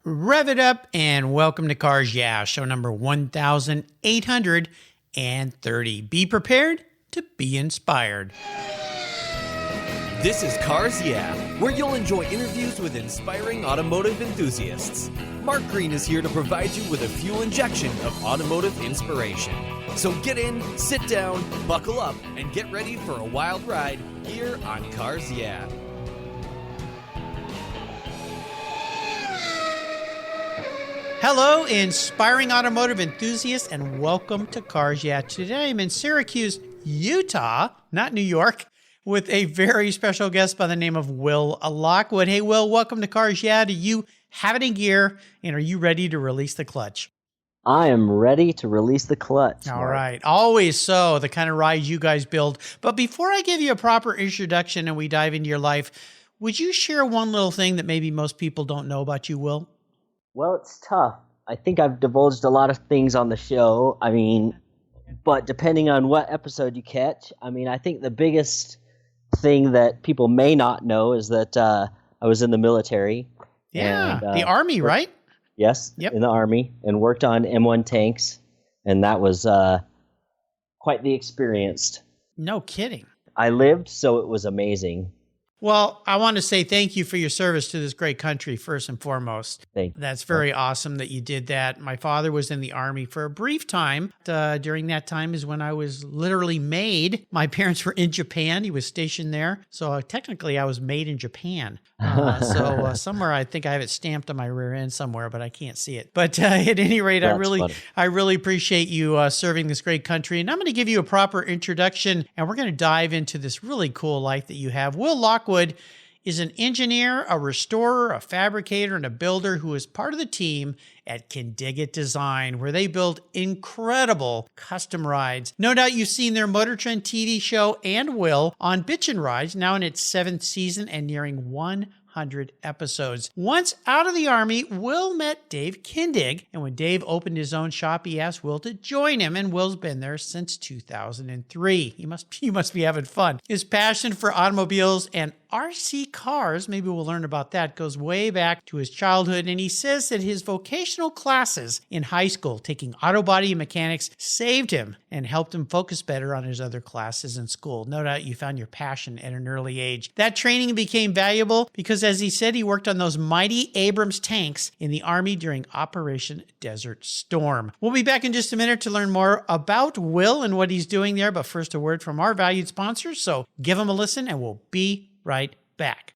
Rev it up and welcome to Cars Yeah, show number 1830. Be prepared to be inspired. This is Cars Yeah, where you'll enjoy interviews with inspiring automotive enthusiasts. Mark Green is here to provide you with a fuel injection of automotive inspiration. So get in, sit down, buckle up, and get ready for a wild ride here on Cars Yeah. Hello, inspiring automotive enthusiasts, and welcome to Cars Yeah. Today I'm in Syracuse, Utah, not New York, with a very special guest by the name of Will Lockwood. Hey, Will, welcome to Cars Yeah. Do you have it in gear, and are you ready to release the clutch? I am ready to release the clutch. All right. Always so, the kind of ride you guys build. But before I give you a proper introduction and we dive into your life, would you share one little thing that maybe most people don't know about you, Will? Well, it's tough. I think I've divulged a lot of things on the show. But depending on what episode you catch, I think the biggest thing that people may not know is that I was in the military. Yeah, the Army, right? Yes, yep. In the Army, and worked on M1 tanks, and that was quite the experience. No kidding. I lived, so it was amazing. Well, I want to say thank you for your service to this great country, first and foremost. Thank you. That's very awesome that you did that. My father was in the Army for a brief time. During that time is when I was literally made. My parents were in Japan. He was stationed there. So technically, I was made in Japan. Somewhere, I think I have it stamped on my rear end somewhere, but I can't see it. But at any rate, I really appreciate you serving this great country. And I'm going to give you a proper introduction, and we're going to dive into this really cool life that you have. Will Lockwood is an engineer, a restorer, a fabricator, and a builder who is part of the team at Kindigit Design, where they build incredible custom rides. No doubt you've seen their Motor Trend TV show and Will on Bitchin' Rides, now in its 7th season and nearing 100 episodes. Once out of the Army, Will met Dave Kindig, and when Dave opened his own shop, he asked Will to join him, and Will's been there since 2003. You must be having fun. His passion for automobiles and RC cars, maybe we'll learn about that, goes way back to his childhood, and he says that his vocational classes in high school, taking auto body and mechanics, saved him and helped him focus better on his other classes in school. No doubt you found your passion at an early age. That training became valuable because, as he said, he worked on those mighty Abrams tanks in the Army during Operation Desert Storm. We'll be back in just a minute to learn more about Will and what he's doing there, but first a word from our valued sponsors, so give them a listen and we'll be right back.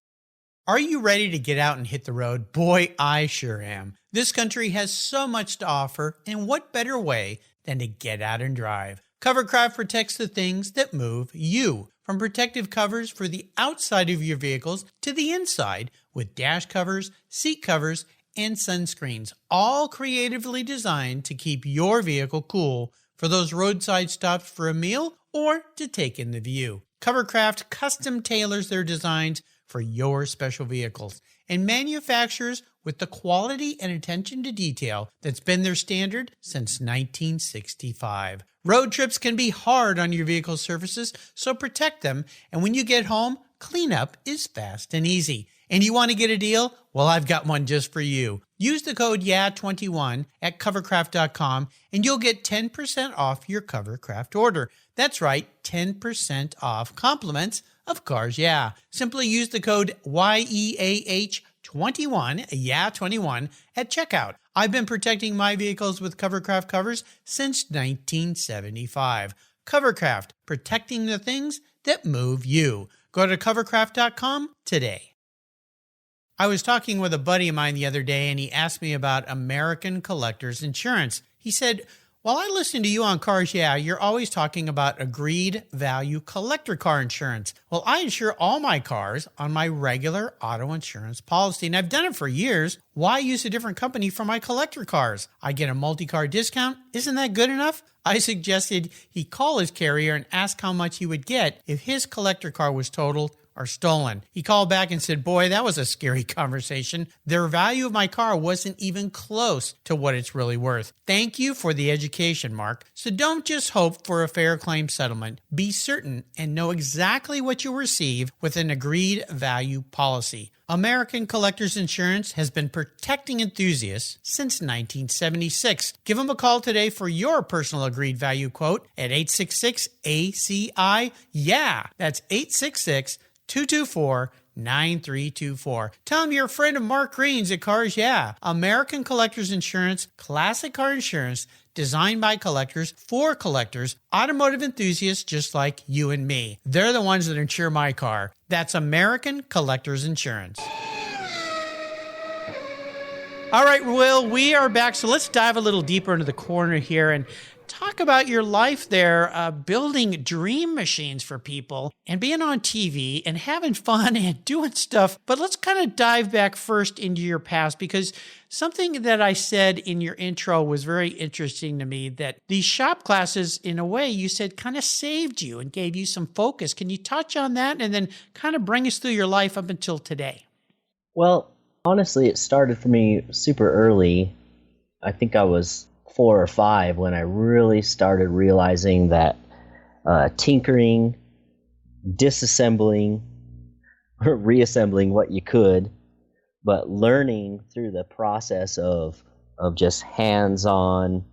Are you ready to get out and hit the road? Boy, I sure am. This country has so much to offer, and what better way than to get out and drive? Covercraft protects the things that move you. From protective covers for the outside of your vehicles to the inside with dash covers, seat covers, and sunscreens, all creatively designed to keep your vehicle cool for those roadside stops for a meal or to take in the view. Covercraft custom tailors their designs for your special vehicles and manufactures with the quality and attention to detail that's been their standard since 1965. Road trips can be hard on your vehicle's surfaces, so protect them, and when you get home, cleanup is fast and easy. And you want to get a deal? Well, I've got one just for you. Use the code YEAH21 at covercraft.com and you'll get 10% off your Covercraft order. That's right, 10% off compliments of Cars Yeah. Simply use the code YEAH21, YEAH21 at checkout. I've been protecting my vehicles with Covercraft covers since 1975. Covercraft, protecting the things that move you. Go to covercraft.com today. I was talking with a buddy of mine the other day, and he asked me about American Collectors Insurance. He said, while I listen to you on Cars Yeah, you're always talking about agreed value collector car insurance. Well, I insure all my cars on my regular auto insurance policy, and I've done it for years. Why use a different company for my collector cars? I get a multi-car discount. Isn't that good enough? I suggested he call his carrier and ask how much he would get if his collector car was totaled or stolen. He called back and said, boy, that was a scary conversation. The value of my car wasn't even close to what it's really worth. Thank you for the education, Mark. So don't just hope for a fair claim settlement. Be certain and know exactly what you'll receive with an agreed value policy. American Collectors Insurance has been protecting enthusiasts since 1976. Give them a call today for your personal agreed value quote at 866-ACI. Yeah, that's 866-224-9324. Tell them you're a friend of Mark Green's at Cars Yeah. American Collectors Insurance, classic car insurance, designed by collectors, for collectors, automotive enthusiasts just like you and me. They're the ones that insure my car. That's American Collectors Insurance. All right, Will, we are back. So let's dive a little deeper into the corner here and talk about your life there, building dream machines for people and being on TV and having fun and doing stuff. But let's kind of dive back first into your past, because something that I said in your intro was very interesting to me, that these shop classes, in a way, you said kind of saved you and gave you some focus. Can you touch on that and then kind of bring us through your life up until today? Well, honestly, it started for me super early. I think I was 4 or 5 when I really started realizing that tinkering, disassembling, reassembling what you could, but learning through the process of just hands-on,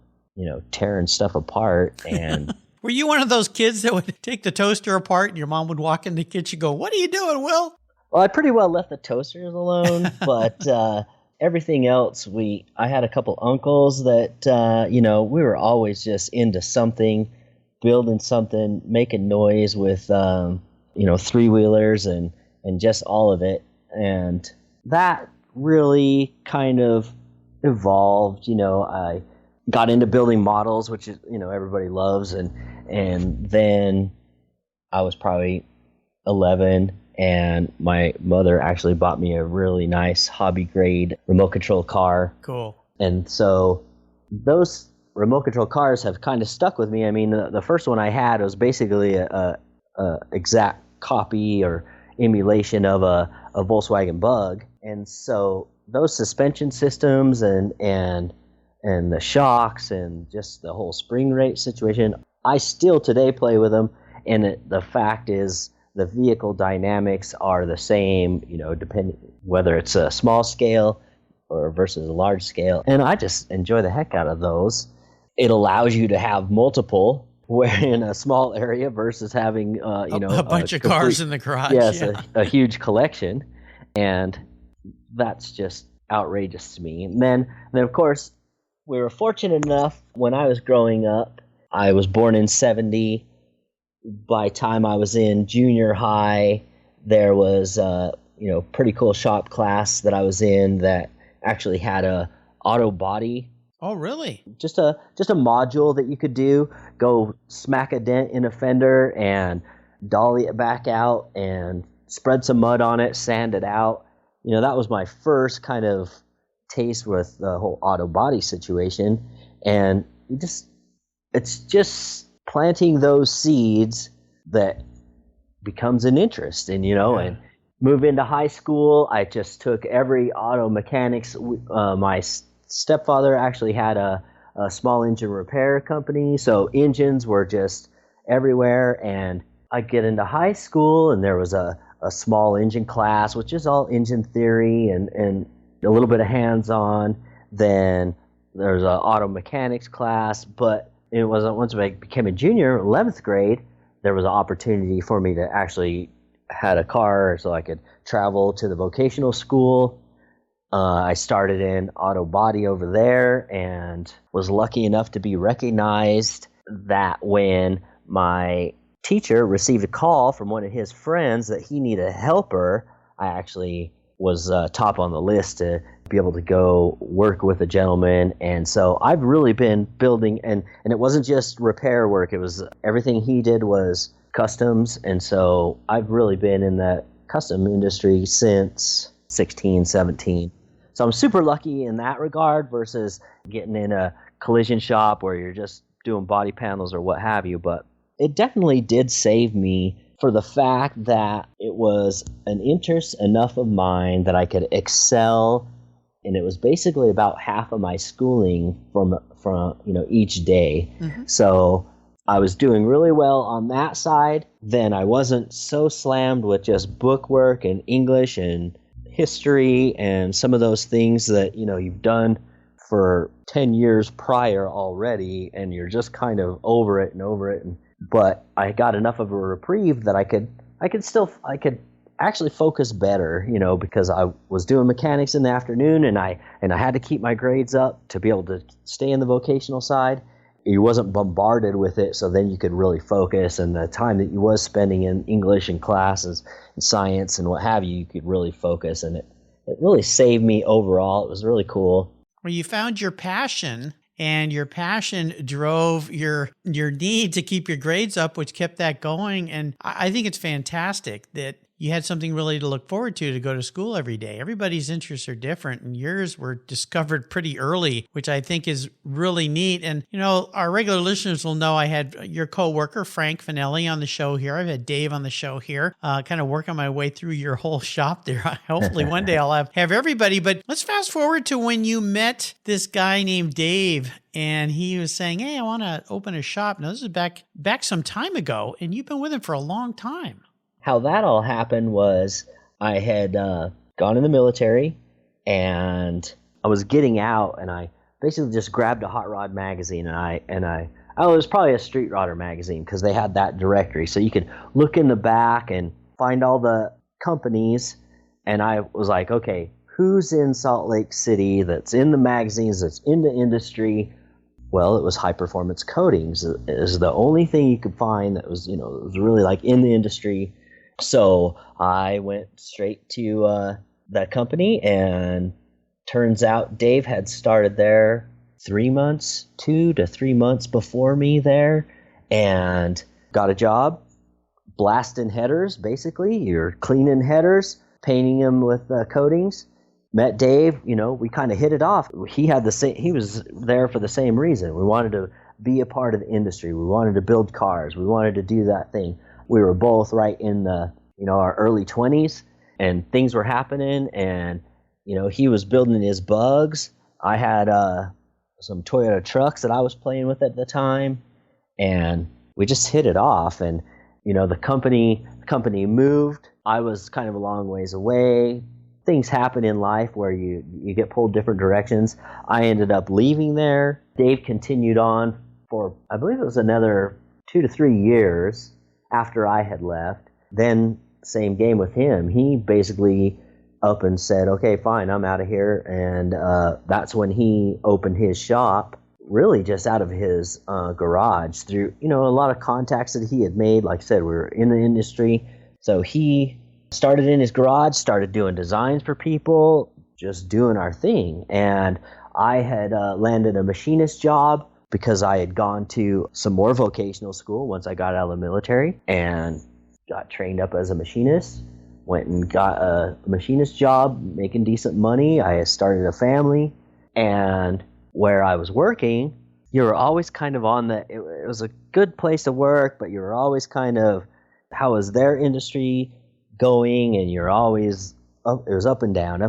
tearing stuff apart. And were you one of those kids that would take the toaster apart and your mom would walk in the kitchen and go, "What are you doing, Will?" Well, I pretty well left the toasters alone, but everything else, I had a couple uncles that, we were always just into something, building something, making noise with, three-wheelers and just all of it. And that really kind of evolved. I got into building models, which is, everybody loves. And then I was probably 11. And my mother actually bought me a really nice hobby grade remote control car. Cool. And so those remote control cars have kind of stuck with me. I mean, the first one I had was basically a exact copy or emulation of a Volkswagen Bug. And so those suspension systems and the shocks and just the whole spring rate situation, I still today play with them. And the fact is, the vehicle dynamics are the same, depending whether it's a small scale or versus a large scale. And I just enjoy the heck out of those. It allows you to have multiple in a small area versus having, a bunch of cars in the garage. Yes, yeah. a huge collection. And that's just outrageous to me. And then of course, we were fortunate enough when I was growing up. I was born in 1970. By the time I was in junior high, there was a pretty cool shop class that I was in that actually had a auto body. Oh, really? Just a module that you could do. Go smack a dent in a fender and dolly it back out and spread some mud on it, sand it out. That was my first kind of taste with the whole auto body situation. And it's just planting those seeds that becomes an interest. And and move into high school, I just took every auto mechanics. My stepfather actually had a small engine repair company, so engines were just everywhere. And I get into high school, and there was a small engine class, which is all engine theory and a little bit of hands-on. Then there's an auto mechanics class, but it was once I became a junior, 11th grade, there was an opportunity for me to actually had a car so I could travel to the vocational school. I started in auto body over there and was lucky enough to be recognized that when my teacher received a call from one of his friends that he needed a helper, I actually was top on the list to be able to go work with a gentleman. And so I've really been building, and it wasn't just repair work. It was everything he did was customs. And so I've really been in that custom industry since 16, 17. So I'm super lucky in that regard versus getting in a collision shop where you're just doing body panels or what have you. But it definitely did save me for the fact that it was an interest enough of mine that I could excel, and it was basically about half of my schooling from each day. So I was doing really well on that side. Then I wasn't so slammed with just book work and English and history and some of those things that, you've done for 10 years prior already, and you're just kind of over it. But I got enough of a reprieve that I could actually focus better, because I was doing mechanics in the afternoon, and I had to keep my grades up to be able to stay in the vocational side. You wasn't bombarded with it, so then you could really focus, and the time that you was spending in English and classes and science and what have you, you could really focus, and it really saved me overall. It was really cool. Well, you found your passion, and your passion drove your need to keep your grades up, which kept that going. And I think it's fantastic that you had something really to look forward to go to school every day. Everybody's interests are different, and yours were discovered pretty early, which I think is really neat. And, our regular listeners will know I had your coworker, Frank Finelli, on the show here. I've had Dave on the show here, kind of working my way through your whole shop there. Hopefully one day I'll have everybody. But let's fast forward to when you met this guy named Dave, and he was saying, hey, I want to open a shop. Now, this is back some time ago, and you've been with him for a long time. How that all happened was I had gone in the military, and I was getting out, and I basically just grabbed a hot rod magazine, and it was probably a street rodder magazine because they had that directory, so you could look in the back and find all the companies. And I was like, okay, who's in Salt Lake City that's in the magazines, that's in the industry? Well, it was High Performance Coatings. It was the only thing you could find that was, it was really like in the industry. So I went straight to that company, and turns out Dave had started there 2 to 3 months before me there, and got a job blasting headers. Basically, you're cleaning headers, painting them with coatings. Met Dave, we kind of hit it off. He was there for the same reason. We wanted to be a part of the industry. We wanted to build cars. We wanted to do that thing. We were both right in the, our early 20s, and things were happening, and, he was building his bugs. I had some Toyota trucks that I was playing with at the time, and we just hit it off. And, the company moved. I was kind of a long ways away. Things happen in life where you get pulled different directions. I ended up leaving there. Dave continued on for, I believe it was another 2 to 3 years after I had left. Then same game with him. He basically up and said, okay, fine, I'm out of here. And that's when he opened his shop, really just out of his garage through, a lot of contacts that he had made. Like I said, we were in the industry. So he started in his garage, started doing designs for people, just doing our thing. And I had landed a machinist job because I had gone to some more vocational school once I got out of the military, and got trained up as a machinist. Went and got a machinist job, making decent money. I started a family, and where I was working, you were always kind of it was a good place to work, but you were always kind of, how is their industry going? And you're always up, it was up and down.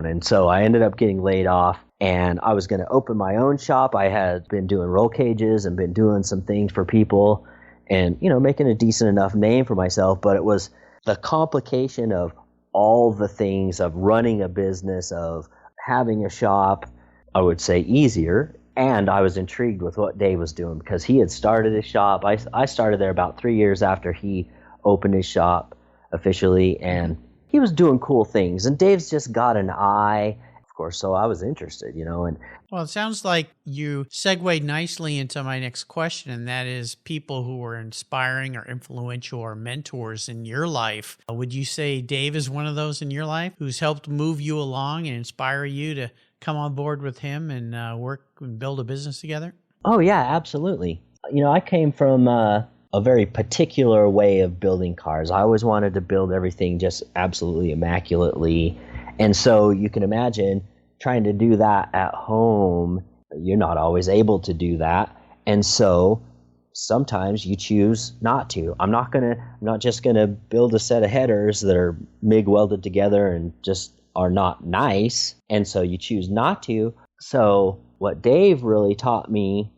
And so I ended up getting laid off, and I was going to open my own shop. I had been doing roll cages and been doing some things for people, and, making a decent enough name for myself. But it was the complication of all the things of running a business, of having a shop, I would say easier. And I was intrigued with what Dave was doing because he had started his shop. I started there about 3 years after he opened his shop officially, and he was doing cool things. And Dave's just got an eye, of course, so I was interested, and Well, it sounds like you segued nicely into my next question, and that is people who were inspiring or influential or mentors in your life. Would you say Dave is one of those in your life who's helped move you along and inspire you to come on board with him and work and build a business together? Oh, yeah, absolutely. I came from a very particular way of building cars. I always wanted to build everything just absolutely immaculately. And so you can imagine trying to do that at home, you're not always able to do that. And so sometimes you choose not to. I'm not just gonna build a set of headers that are MIG welded together and just are not nice, and so you choose not to. So what Dave really taught me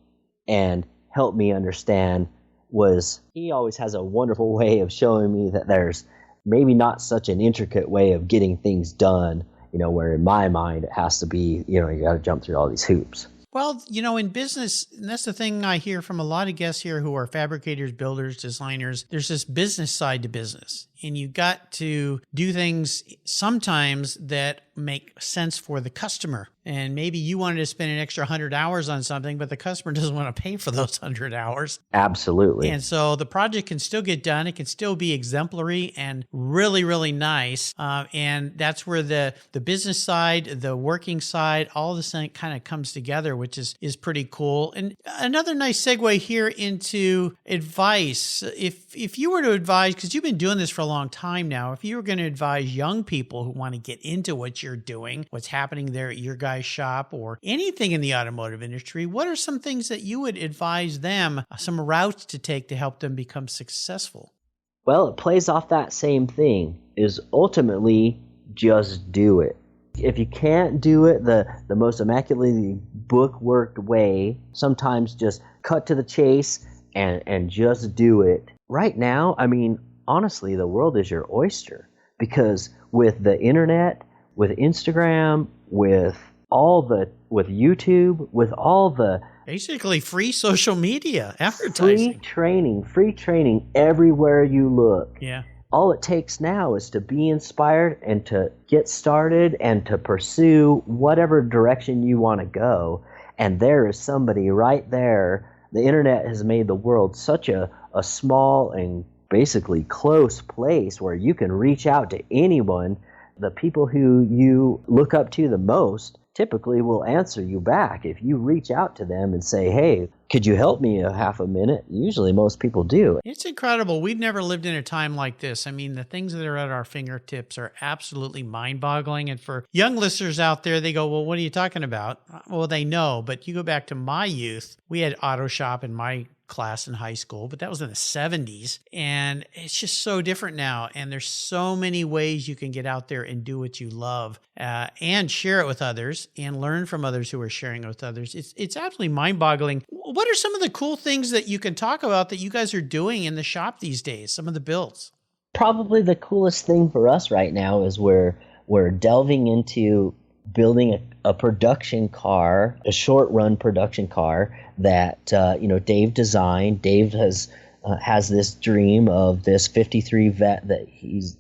and helped me understand was he always has a wonderful way of showing me that there's maybe not such an intricate way of getting things done, where in my mind it has to be, you got to jump through all these hoops. Well, in business, and that's the thing I hear from a lot of guests here who are fabricators, builders, designers, there's this business side to business. And you got to do things sometimes that make sense for the customer. And maybe you wanted to spend an extra 100 hours on something, but the customer doesn't want to pay for those 100 hours. Absolutely. And so the project can still get done. It can still be exemplary and really, really nice. And that's where the business side, the working side, all this thing kind of comes together, which is pretty cool. And another nice segue here into advice. If you were to advise, because you've been doing this for a long time now, if you were going to advise young people who want to get into what you're doing, what's happening there at your guys' shop or anything in the automotive industry, what are some things that you would advise them, some routes to take to help them become successful? Well, it plays off that same thing, is ultimately just do it. If you can't do it the most immaculately book-worked way, sometimes just cut to the chase and just do it. Right now, honestly, the world is your oyster, because with the internet, with Instagram, with YouTube, with all the basically free social media advertising, free training everywhere you look. Yeah. All it takes now is to be inspired and to get started and to pursue whatever direction you want to go. And there is somebody right there. The internet has made the world such a small and basically close place where you can reach out to anyone. The people who you look up to the most typically will answer you back. If you reach out to them and say, hey, could you help me a half a minute? Usually most people do. It's incredible. We've never lived in a time like this. The things that are at our fingertips are absolutely mind-boggling. And for young listeners out there, they go, well, what are you talking about? Well, they know, but you go back to my youth, we had auto shop in my class in high school, but that was in the 70s. And it's just so different now. And there's so many ways you can get out there and do what you love and share it with others and learn from others who are sharing it with others. It's absolutely mind-boggling. What are some of the cool things that you can talk about that you guys are doing in the shop these days, some of the builds? Probably the coolest thing for us right now is we're delving into building a production car, a short-run production car that Dave designed. Dave has this dream of this 53 vet that he's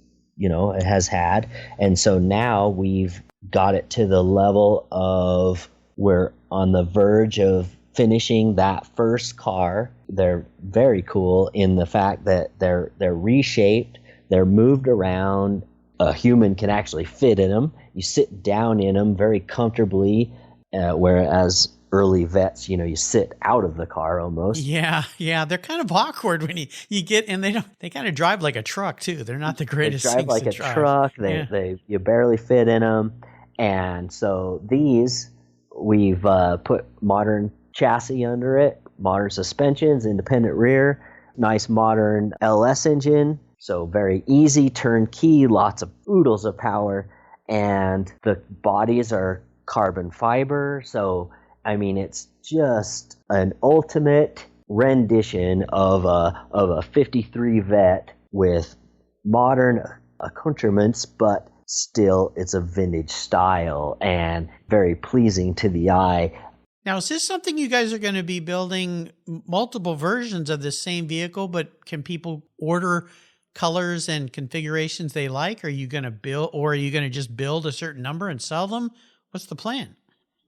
has had, and so now we've got it to the level of we're on the verge of finishing that first car. They're very cool in the fact that they're reshaped, they're moved around. A human can actually fit in them. You sit down in them very comfortably, whereas early vets, you sit out of the car almost. Yeah. They're kind of awkward when you get, and they kind of drive like a truck too. They're not the greatest things to drive. They drive like a truck. You barely fit in them. And so these, we've put modern chassis under it, modern suspensions, independent rear, nice modern LS engine. So very easy, turnkey, lots of oodles of power, and the bodies are carbon fiber. So, it's just an ultimate rendition of a 53 vet with modern accoutrements, but still it's a vintage style and very pleasing to the eye. Now, is this something you guys are going to be building multiple versions of this same vehicle, but can people order colors and configurations they like? Are you going to build, or are you going to just build a certain number and sell them? What's the plan?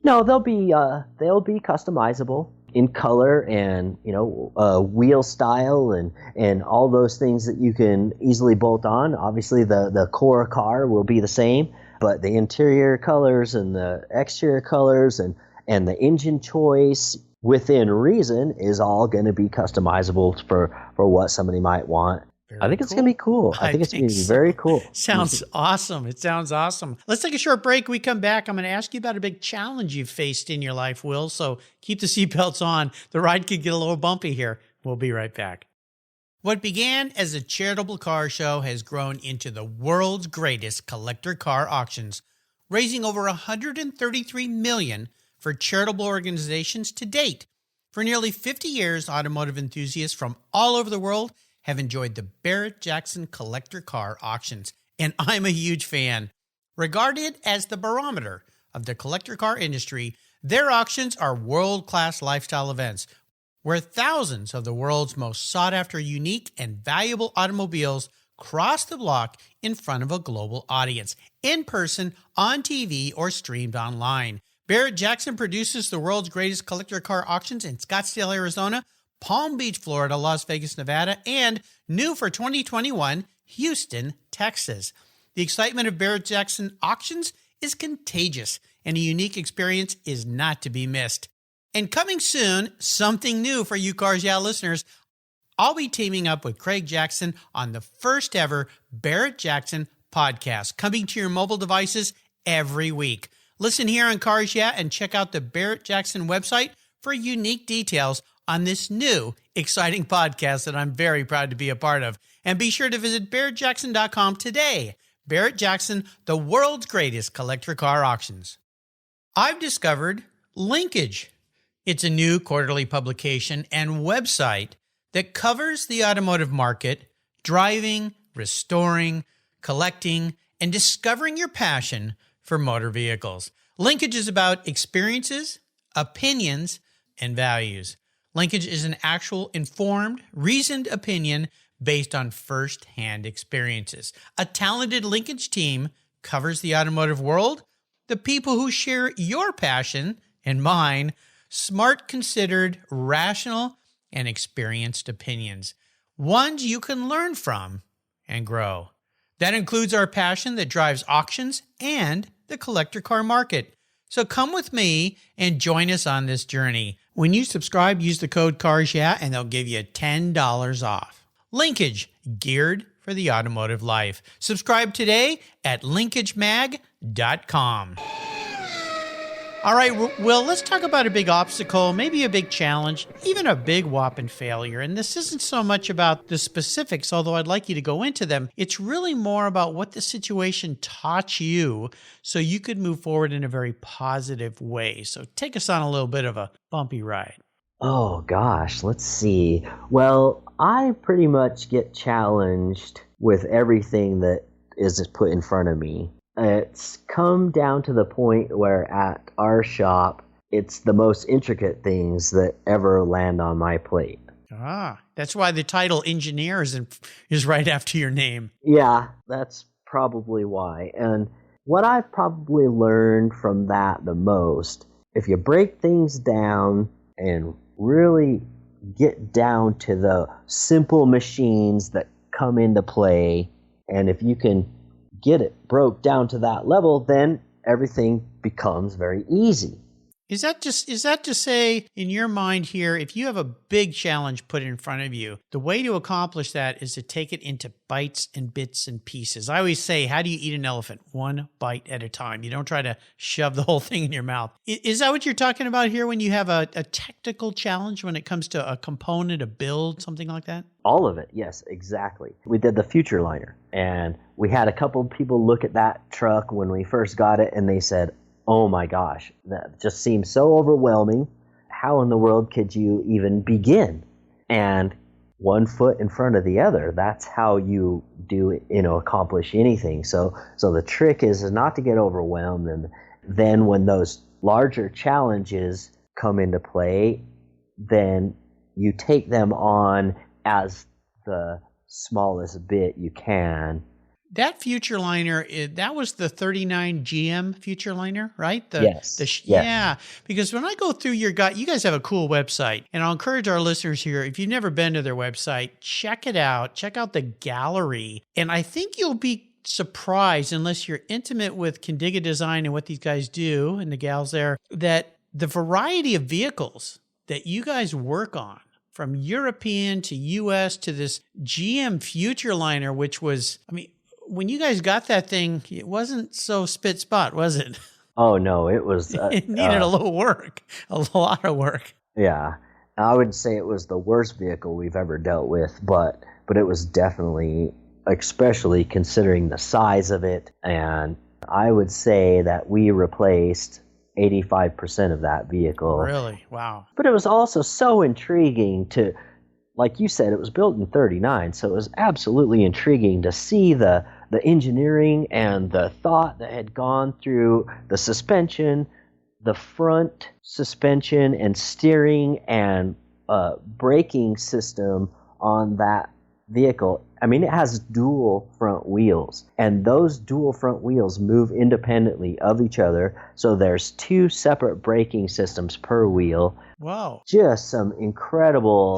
No, they'll be customizable in color and wheel style and all those things that you can easily bolt on. Obviously, the core car will be the same, but the interior colors and the exterior colors and the engine choice within reason is all going to be customizable for what somebody might want. I think it's going to be cool. I think it's going to be very cool. Sounds awesome. It sounds awesome. Let's take a short break. We come back. I'm going to ask you about a big challenge you've faced in your life, Will. So keep the seatbelts on. The ride could get a little bumpy here. We'll be right back. What began as a charitable car show has grown into the world's greatest collector car auctions, raising over $133 million for charitable organizations to date. For nearly 50 years, automotive enthusiasts from all over the world have enjoyed the Barrett-Jackson collector car auctions, and I'm a huge fan. Regarded as the barometer of the collector car industry, their auctions are world-class lifestyle events where thousands of the world's most sought-after, unique, and valuable automobiles cross the block in front of a global audience, in person, on TV, or streamed online. Barrett-Jackson produces the world's greatest collector car auctions in Scottsdale, Arizona, Palm Beach, Florida, Las Vegas, Nevada, and new for 2021, Houston, Texas. The excitement of Barrett-Jackson auctions is contagious, and a unique experience is not to be missed. And coming soon, something new for you Cars Yeah listeners. I'll be teaming up with Craig Jackson on the first ever Barrett-Jackson podcast, coming to your mobile devices every week. Listen here on Cars Yeah and check out the Barrett-Jackson website for unique details on this new, exciting podcast that I'm very proud to be a part of. And be sure to visit barrettjackson.com today. Barrett-Jackson, the world's greatest collector car auctions. I've discovered Linkage. It's a new quarterly publication and website that covers the automotive market, driving, restoring, collecting, and discovering your passion for motor vehicles. Linkage is about experiences, opinions, and values. Linkage is an actual informed, reasoned opinion based on first-hand experiences. A talented Linkage team covers the automotive world, the people who share your passion and mine, smart, considered, rational, and experienced opinions, ones you can learn from and grow. That includes our passion that drives auctions and the collector car market. So come with me and join us on this journey. When you subscribe, use the code CARSYEAH and they'll give you $10 off. Linkage, geared for the automotive life. Subscribe today at linkagemag.com. All right, Will, let's talk about a big obstacle, maybe a big challenge, even a big whopping failure. And this isn't so much about the specifics, although I'd like you to go into them. It's really more about what the situation taught you so you could move forward in a very positive way. So take us on a little bit of a bumpy ride. Oh, gosh, let's see. Well, I pretty much get challenged with everything that is put in front of me. It's come down to the point where at our shop, it's the most intricate things that ever land on my plate. Ah, that's why the title engineer is right after your name. Yeah, that's probably why. And what I've probably learned from that the most, if you break things down and really get down to the simple machines that come into play, and if you can get it broke down to that level, then everything becomes very easy. Is that to say, in your mind here, if you have a big challenge put in front of you, the way to accomplish that is to take it into bites and bits and pieces. I always say, how do you eat an elephant? One bite at a time. You don't try to shove the whole thing in your mouth. Is that what you're talking about here when you have a technical challenge when it comes to a component, a build, something like that? All of it, yes, exactly. We did the Future Liner, and we had a couple people look at that truck when we first got it, and they said, oh my gosh, that just seems so overwhelming. How in the world could you even begin? And one foot in front of the other, that's how you accomplish anything. So the trick is not to get overwhelmed. And then when those larger challenges come into play, then you take them on as the smallest bit you can. That Future Liner, that was the 39 GM Future Liner, right? Yes. Yeah, because when I go through you guys have a cool website, and I'll encourage our listeners here, if you've never been to their website, check it out. Check out the gallery. And I think you'll be surprised, unless you're intimate with Kindigit Design and what these guys do, and the gals there, that the variety of vehicles that you guys work on, from European to US to this GM Future Liner, which was, when you guys got that thing, it wasn't so spit spot, was it? Oh, no, it was... it needed a little work, a lot of work. Yeah. I wouldn't say it was the worst vehicle we've ever dealt with, but it was definitely, especially considering the size of it, and I would say that we replaced 85% of that vehicle. Really? Wow. But it was also so intriguing to, like you said, it was built in 39, so it was absolutely intriguing to see the engineering and the thought that had gone through the suspension, the front suspension and steering and braking system on that vehicle. I mean, it has dual front wheels, and those dual front wheels move independently of each other, so there's 2 separate braking systems per wheel. Whoa. Just some incredible.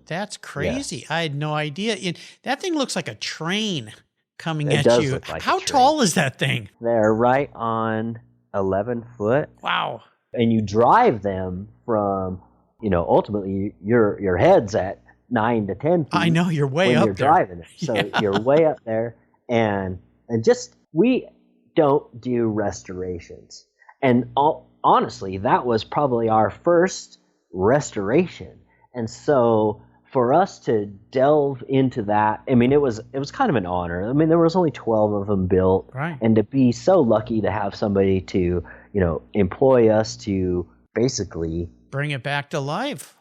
That's crazy. Yes. I had no idea. That thing looks like a train coming It at does you. look like a How train. tall is that thing? They're right on 11 foot. Wow. And you drive them from, ultimately your head's at 9 to 10 feet. I know, you're way when up you're there. driving it. So Yeah. you're way up there, and just we don't do restorations. And honestly, that was probably our first restoration. And so for us to delve into that, I mean, it was kind of an honor. I mean, there was only 12 of them built, Right. and to be so lucky to have somebody to, employ us to basically Bring it back to life.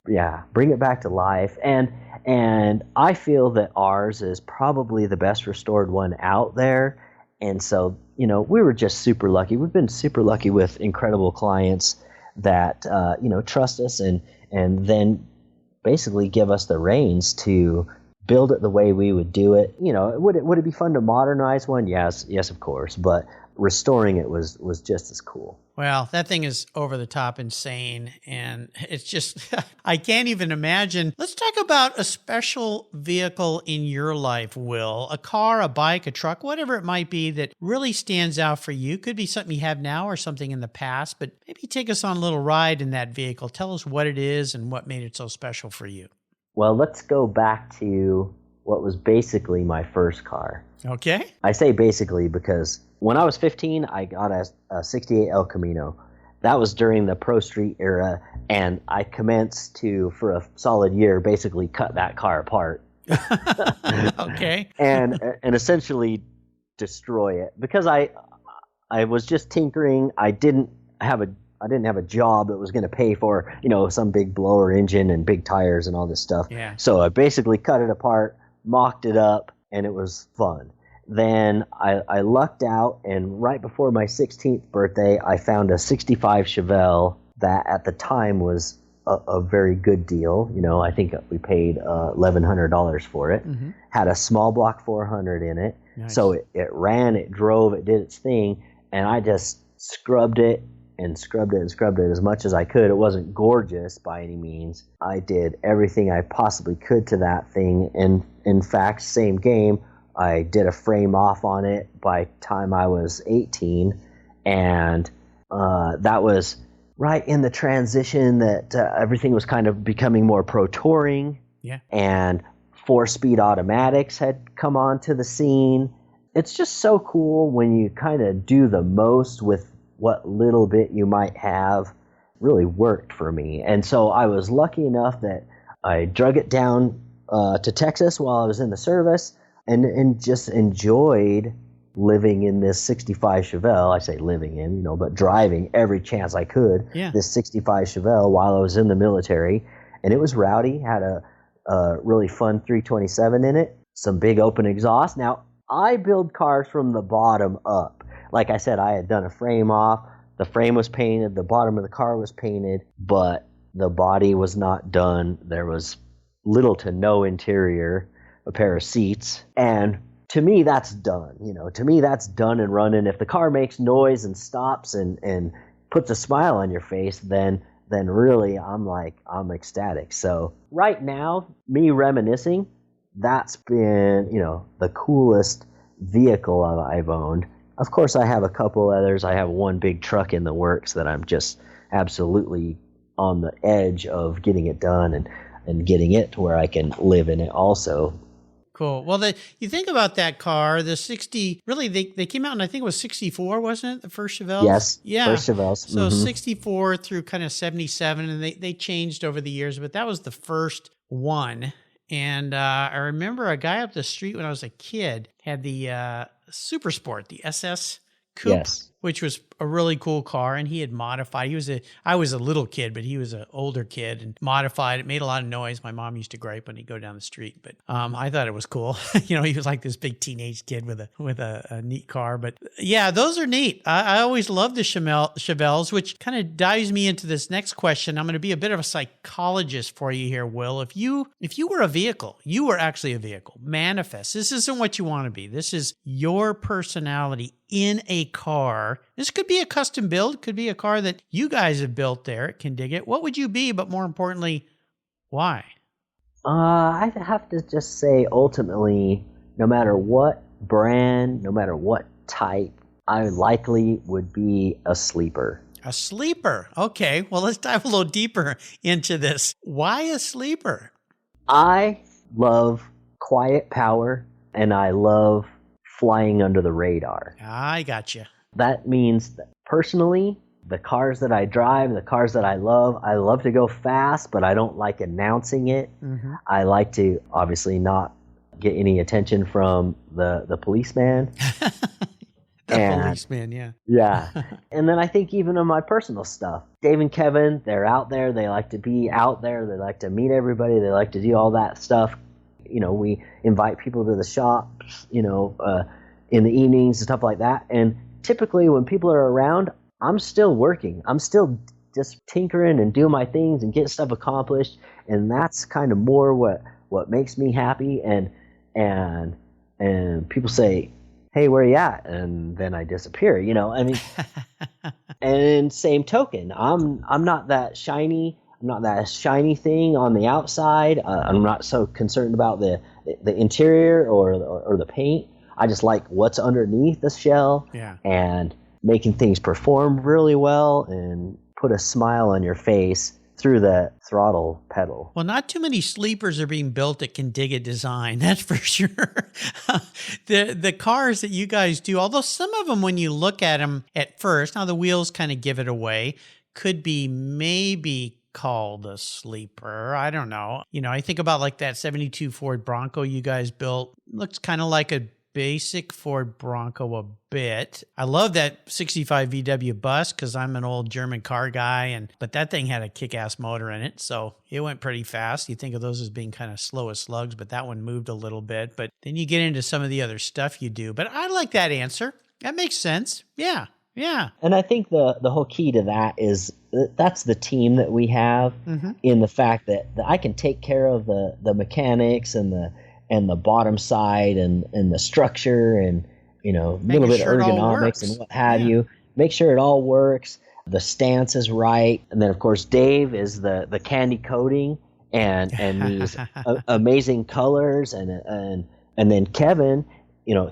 bring it back to life. And I feel that ours is probably the best restored one out there. And so, we were just super lucky. We've been super lucky with incredible clients that, trust us and then basically give us the reins to build it the way we would do it. Would it be fun to modernize one? Yes, of course. But restoring it was just as cool. Well, that thing is over the top insane, and it's just, I can't even imagine. Let's talk about a special vehicle in your life, Will. A car, a bike, a truck, whatever it might be that really stands out for you. Could be something you have now or something in the past, but maybe take us on a little ride in that vehicle. Tell us what it is and what made it so special for you. Well, let's go back to what was basically my first car. Okay. I say basically because when I was 15, I got a 68 El Camino. That was during the Pro Street era, and I commenced to, for a solid year, basically cut that car apart. Okay. and essentially destroy it because I was just tinkering. I didn't have a job that was going to pay for, some big blower engine and big tires and all this stuff. Yeah. So I basically cut it apart, mocked it up, and it was fun. Then I lucked out, and right before my 16th birthday, I found a 65 Chevelle that at the time was a very good deal. I think we paid $1,100 for it. Mm-hmm. Had a small block 400 in it. Nice. So it ran, it drove, it did its thing, and I just scrubbed it and scrubbed it as much as I could. It wasn't gorgeous by any means. I did everything I possibly could to that thing, and in fact, same game, I did a frame off on it by time I was 18, and that was right in the transition that everything was kind of becoming more pro touring. Yeah. And 4-speed automatics had come onto the scene. It's just so cool when you kind of do the most with what little bit you might have. Really worked for me. And so I was lucky enough that I drug it down to Texas while I was in the service, and just enjoyed living in this 65 Chevelle. I say living in, but driving every chance I could. Yeah. This 65 Chevelle while I was in the military. And it was rowdy, had a really fun 327 in it, some big open exhaust. Now, I build cars from the bottom up. Like I said, I had done a frame off. The frame was painted, the bottom of the car was painted, but the body was not done. There was little to no interior, a pair of seats, and to me that's done. To me that's done and running. If the car makes noise and stops and puts a smile on your face, then really I'm ecstatic. So right now, me reminiscing, that's been the coolest vehicle I've owned. Of course, I have a couple others. I have one big truck in the works that I'm just absolutely on the edge of getting it done and getting it to where I can live in it also. Cool. Well, you think about that car, the 60, really, they came out in, I think it was 64, wasn't it? The first Chevelles? Yes. Yeah. First Chevelles. So 64 through kind of 77, and they changed over the years, but that was the first one. And I remember a guy up the street when I was a kid had the Super Sport, the SS Coupe. Yes. Which was a really cool car, and he had modified. I was a little kid, but he was an older kid and modified. It made a lot of noise. My mom used to gripe when he'd go down the street, but I thought it was cool. He was like this big teenage kid with a neat car. But yeah, those are neat. I always loved the Chevelles, which kind of dives me into this next question. I'm going to be a bit of a psychologist for you here, Will. If you were a vehicle, you were actually a vehicle. Manifest. This isn't what you want to be. This is your personality in a car. This could be a custom build, could be a car that you guys have built there at Kindigit. What would you be, but more importantly, why? I'd have to just say, ultimately, no matter what brand, no matter what type, I likely would be a sleeper. A sleeper. Okay, well, let's dive a little deeper into this. Why a sleeper? I love quiet power, and I love flying under the radar. I gotcha. That means that personally, the cars that I drive, the cars that I love to go fast, but I don't like announcing it. Mm-hmm. I like to obviously not get any attention from the policeman. Policeman, yeah. Yeah. And then I think even on my personal stuff, Dave and Kevin, they're out there. They like to be out there. They like to meet everybody. They like to do all that stuff. We invite people to the shops, in the evenings and stuff like that. And typically when people are around, I'm still working. I'm still just tinkering and doing my things and getting stuff accomplished. And that's kind of more what makes me happy. And people say, hey, where are you at? And then I disappear, and same token, I'm not that shiny. I'm not that shiny thing on the outside. I'm not so concerned about the interior or the paint. I just like what's underneath the shell, and making things perform really well and put a smile on your face through the throttle pedal. Well, not too many sleepers are being built at Kindigit Design, that's for sure. The cars that you guys do, although some of them, when you look at them at first, now the wheels kind of give it away, could be maybe called a sleeper. I don't know. I think about like that 72 Ford Bronco you guys built. Looks kind of like a basic Ford Bronco a bit. I love that 65 VW bus because I'm an old German car guy, but that thing had a kick-ass motor in it, so it went pretty fast. You think of those as being kind of slow as slugs, but that one moved a little bit. But then you get into some of the other stuff you do. But I like that answer. That makes sense. Yeah. Yeah. And I think the whole key to that is that's the team that we have, in the fact that I can take care of the mechanics and the bottom side and the structure and a little bit of ergonomics and what have you. Make sure it all works. The stance is right. And then of course Dave is the candy coating and these amazing colors and then Kevin,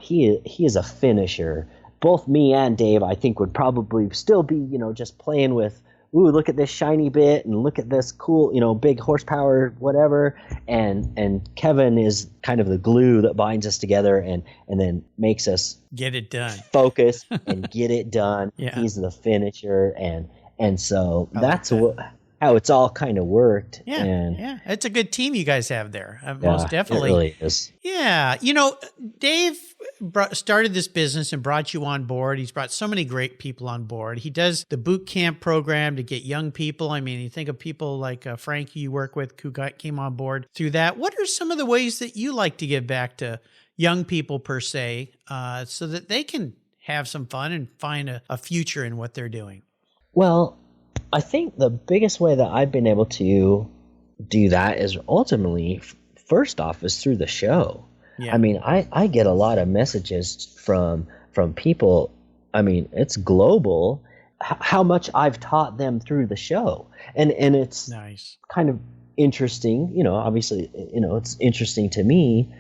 he is a finisher. Both me and Dave, I think, would probably still be, just playing with, ooh, look at this shiny bit and look at this cool, big horsepower, whatever. And Kevin is kind of the glue that binds us together and then makes us get it done, focus and get it done. Yeah. He's the finisher. And so that's how it's all kind of worked. Yeah, and it's a good team you guys have there. Most definitely. It really is. Yeah. Dave started this business and brought you on board. He's brought so many great people on board. He does the boot camp program to get young people. I mean, you think of people like Frankie you work with who came on board through that. What are some of the ways that you like to give back to young people per se, so that they can have some fun and find a future in what they're doing? Well, I think the biggest way that I've been able to do that is ultimately, first off, is through the show. Yeah. I mean, I get a lot of messages from people. I mean, it's global, how much I've taught them through the show. And it's nice, kind of interesting, obviously, it's interesting to me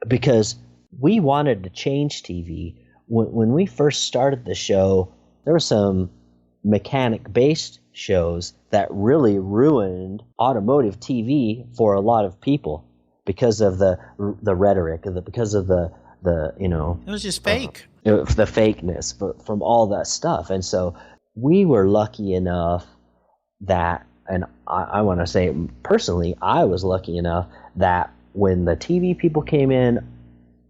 because we wanted to change TV. When we first started the show, there were some mechanic-based shows that really ruined automotive TV for a lot of people. because of the rhetoric, because of the it was just fake. the fakeness from all that stuff. And so we were lucky enough that, and I want to say personally, I was lucky enough that when the TV people came in,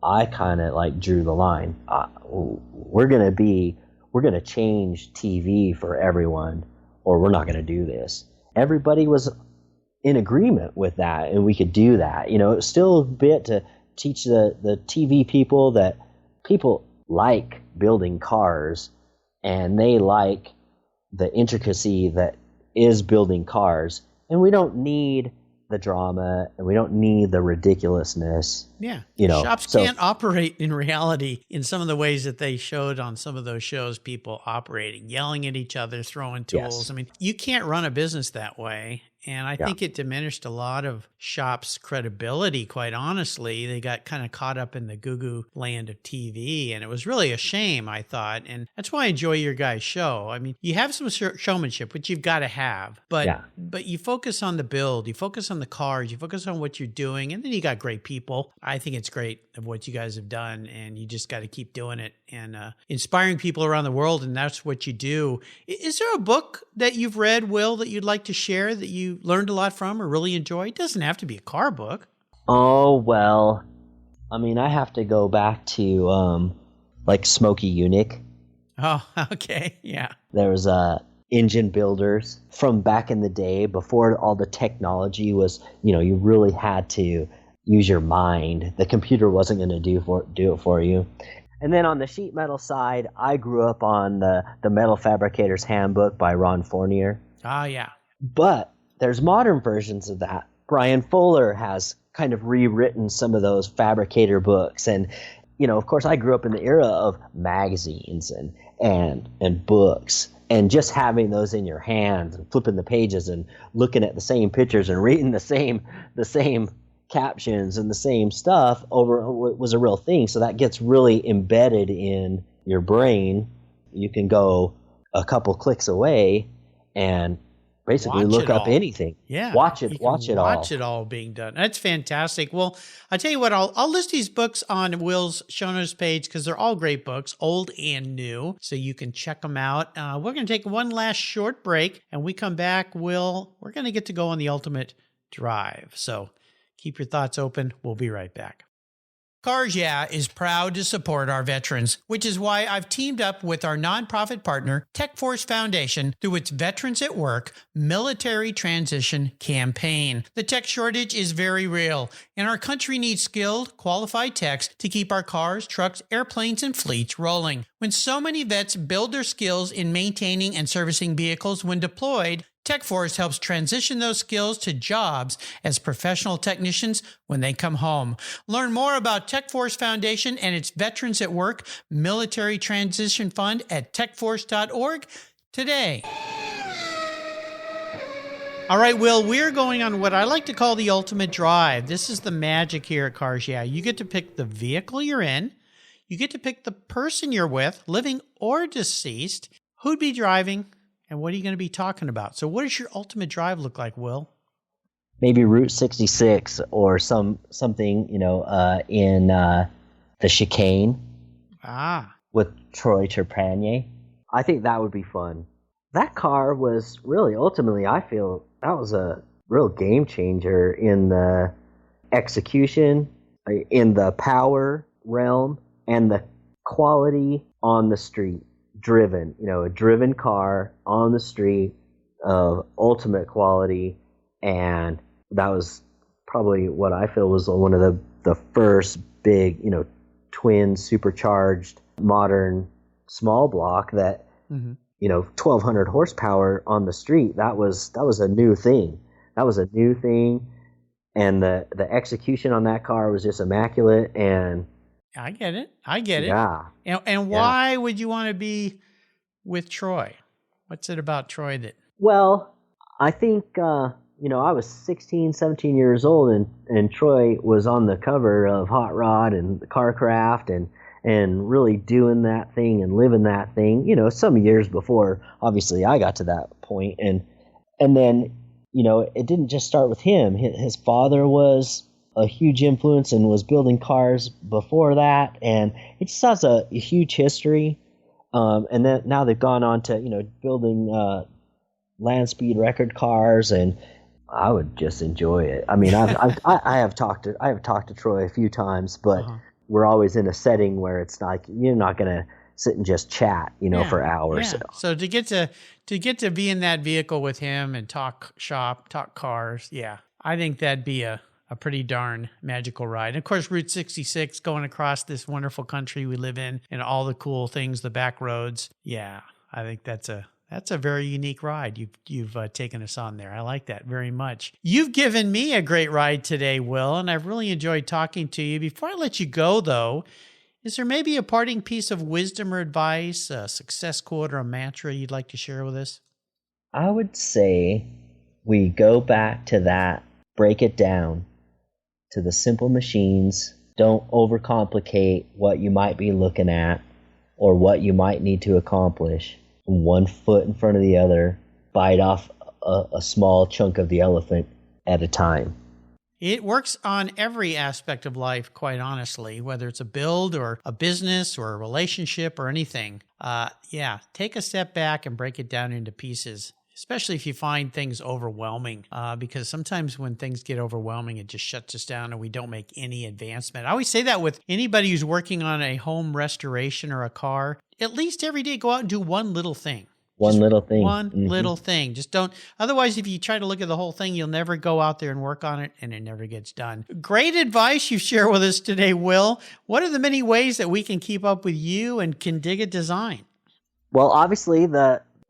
I kind of like drew the line. We're going to change TV for everyone, or we're not going to do this. Everybody was in agreement with that, and we could do that. It was still a bit to teach the TV people that people like building cars, and they like the intricacy that is building cars, and we don't need the drama, and we don't need the ridiculousness. Yeah. Shops can't operate in reality in some of the ways that they showed on some of those shows, people operating, yelling at each other, throwing tools. Yes. I mean, you can't run a business that way. And I think it diminished a lot of shops' credibility, quite honestly. They got kind of caught up in the goo-goo land of TV, and it was really a shame, I thought. And that's why I enjoy your guys' show. I mean, you have some showmanship, which you've got to have, but you focus on the build, you focus on the cars, you focus on what you're doing, and then you got great people. I think it's great of what you guys have done, and you just got to keep doing it and inspiring people around the world, and that's what you do. Is there a book that you've read, Will, that you'd like to share that you learned a lot from or really enjoyed? It doesn't have to be a car book. Oh, well, I mean, I have to go back to like Smokey Yunick. Oh, okay. Yeah. There was engine builders from back in the day before all the technology was, you really had to use your mind. The computer wasn't going to do it for you. And then on the sheet metal side, I grew up on the Metal Fabricator's Handbook by Ron Fournier. Ah, yeah. But there's modern versions of that. Brian Fuller has kind of rewritten some of those fabricator books. And, of course, I grew up in the era of magazines and books, and just having those in your hands and flipping the pages and looking at the same pictures and reading the same captions and the same stuff over was a real thing. So that gets really embedded in your brain. You can go a couple clicks away and basically look up anything. Yeah. Watch it all. Watch it all being done. That's fantastic. Well, I'll tell you what, I'll list these books on Will's show notes page because they're all great books, old and new, so you can check them out. We're going to take one last short break, and we come back, Will, we're going to get to go on the ultimate drive. So keep your thoughts open. We'll be right back. Cars Yeah is proud to support our veterans, which is why I've teamed up with our nonprofit partner, TechForce Foundation, through its Veterans at Work Military Transition Campaign. The tech shortage is very real, and our country needs skilled, qualified techs to keep our cars, trucks, airplanes, and fleets rolling. When so many vets build their skills in maintaining and servicing vehicles when deployed, TechForce helps transition those skills to jobs as professional technicians when they come home. Learn more about TechForce Foundation and its Veterans at Work Military Transition Fund at techforce.org today. All right, Will, we're going on what I like to call the ultimate drive. This is the magic here at Cars Yeah. You get to pick the vehicle you're in. You get to pick the person you're with, living or deceased, who'd be driving, and what are you going to be talking about? So what does your ultimate drive look like, Will? Maybe Route 66 or something, in the chicane. With Troy Trepanier. I think that would be fun. That car was really, ultimately, I feel that was a real game changer in the execution, in the power realm, and the quality on the street. Driven, a driven car on the street of ultimate quality. And that was probably what I feel was one of the first big, twin supercharged modern small block that, 1,200 horsepower on the street. That was a new thing. And the execution on that car was just immaculate. And I get it. Yeah. And why would you want to be with Troy? What's it about Troy that... Well, I think, I was 16, 17 years old, and Troy was on the cover of Hot Rod and Covercraft and really doing that thing and living that thing, some years before, obviously, I got to that point. And then, it didn't just start with him. His father was a huge influence and was building cars before that, and it just has a huge history. And then now they've gone on to building land speed record cars, and I would just enjoy it. I mean, I have talked to Troy a few times, but we're always in a setting where it's like you're not gonna sit and just chat, for hours. Yeah. So to get to be in that vehicle with him and talk shop, talk cars, I think that'd be a pretty darn magical ride. And of course, Route 66 going across this wonderful country we live in and all the cool things, the back roads. Yeah, I think that's a very unique ride you've taken us on there. I like that very much. You've given me a great ride today, Will, and I've really enjoyed talking to you. Before I let you go, though, is there maybe a parting piece of wisdom or advice, a success quote or a mantra you'd like to share with us? I would say we go back to that, break it down to the simple machines. Don't overcomplicate what you might be looking at or what you might need to accomplish. One foot in front of the other, bite off a small chunk of the elephant at a time. It works on every aspect of life, quite honestly, whether it's a build or a business or a relationship or anything. Take a step back and break it down into pieces, especially if you find things overwhelming, because sometimes when things get overwhelming, it just shuts us down and we don't make any advancement. I always say that with anybody who's working on a home restoration or a car. At least every day, go out and do one little thing. One little thing. Just don't. Otherwise, if you try to look at the whole thing, you'll never go out there and work on it, and it never gets done. Great advice you share with us today, Will. What are the many ways that we can keep up with you and Kindigit Design? Well, obviously,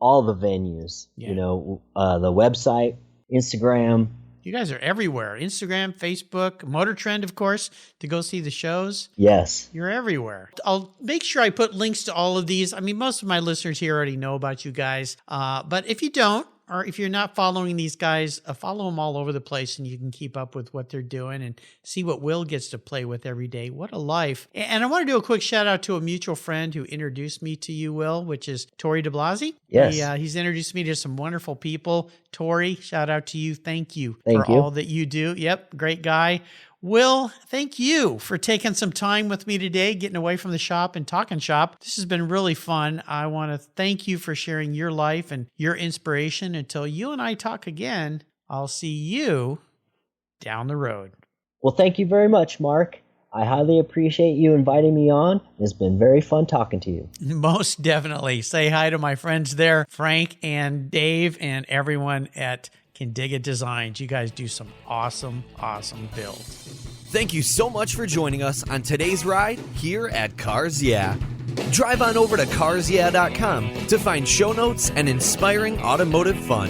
all the venues. The website, Instagram. You guys are everywhere. Instagram, Facebook, Motor Trend, of course, to go see the shows. Yes. You're everywhere. I'll make sure I put links to all of these. I mean, most of my listeners here already know about you guys. But if you don't, or if you're not following these guys, follow them all over the place and you can keep up with what they're doing and see what Will gets to play with every day. What a life. And I want to do a quick shout out to a mutual friend who introduced me to you, Will, which is Tori DeBlasi. Yes. He's introduced me to some wonderful people. Tori, shout out to you. Thank you for all that you do. Yep, great guy. Will, thank you for taking some time with me today, getting away from the shop and talking shop. This has been really fun. I want to thank you for sharing your life and your inspiration. Until you and I talk again, I'll see you down the road. Well, thank you very much, Mark. I highly appreciate you inviting me on. It's been very fun talking to you. Most definitely. Say hi to my friends there, Frank and Dave and everyone at Kindigit Design. You guys do some awesome builds. Thank you so much for joining us on today's ride here at Cars Yeah. Drive on over to carsyeah.com to find show notes and inspiring automotive fun.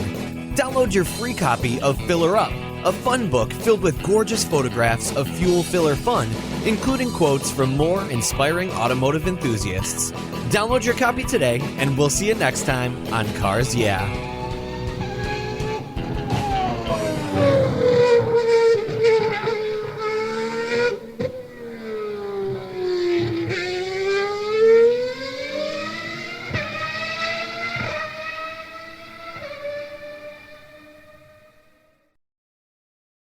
Download your free copy of Filler Up, a fun book filled with gorgeous photographs of fuel filler fun, including quotes from more inspiring automotive enthusiasts. Download your copy today, and we'll see you next time on Cars Yeah.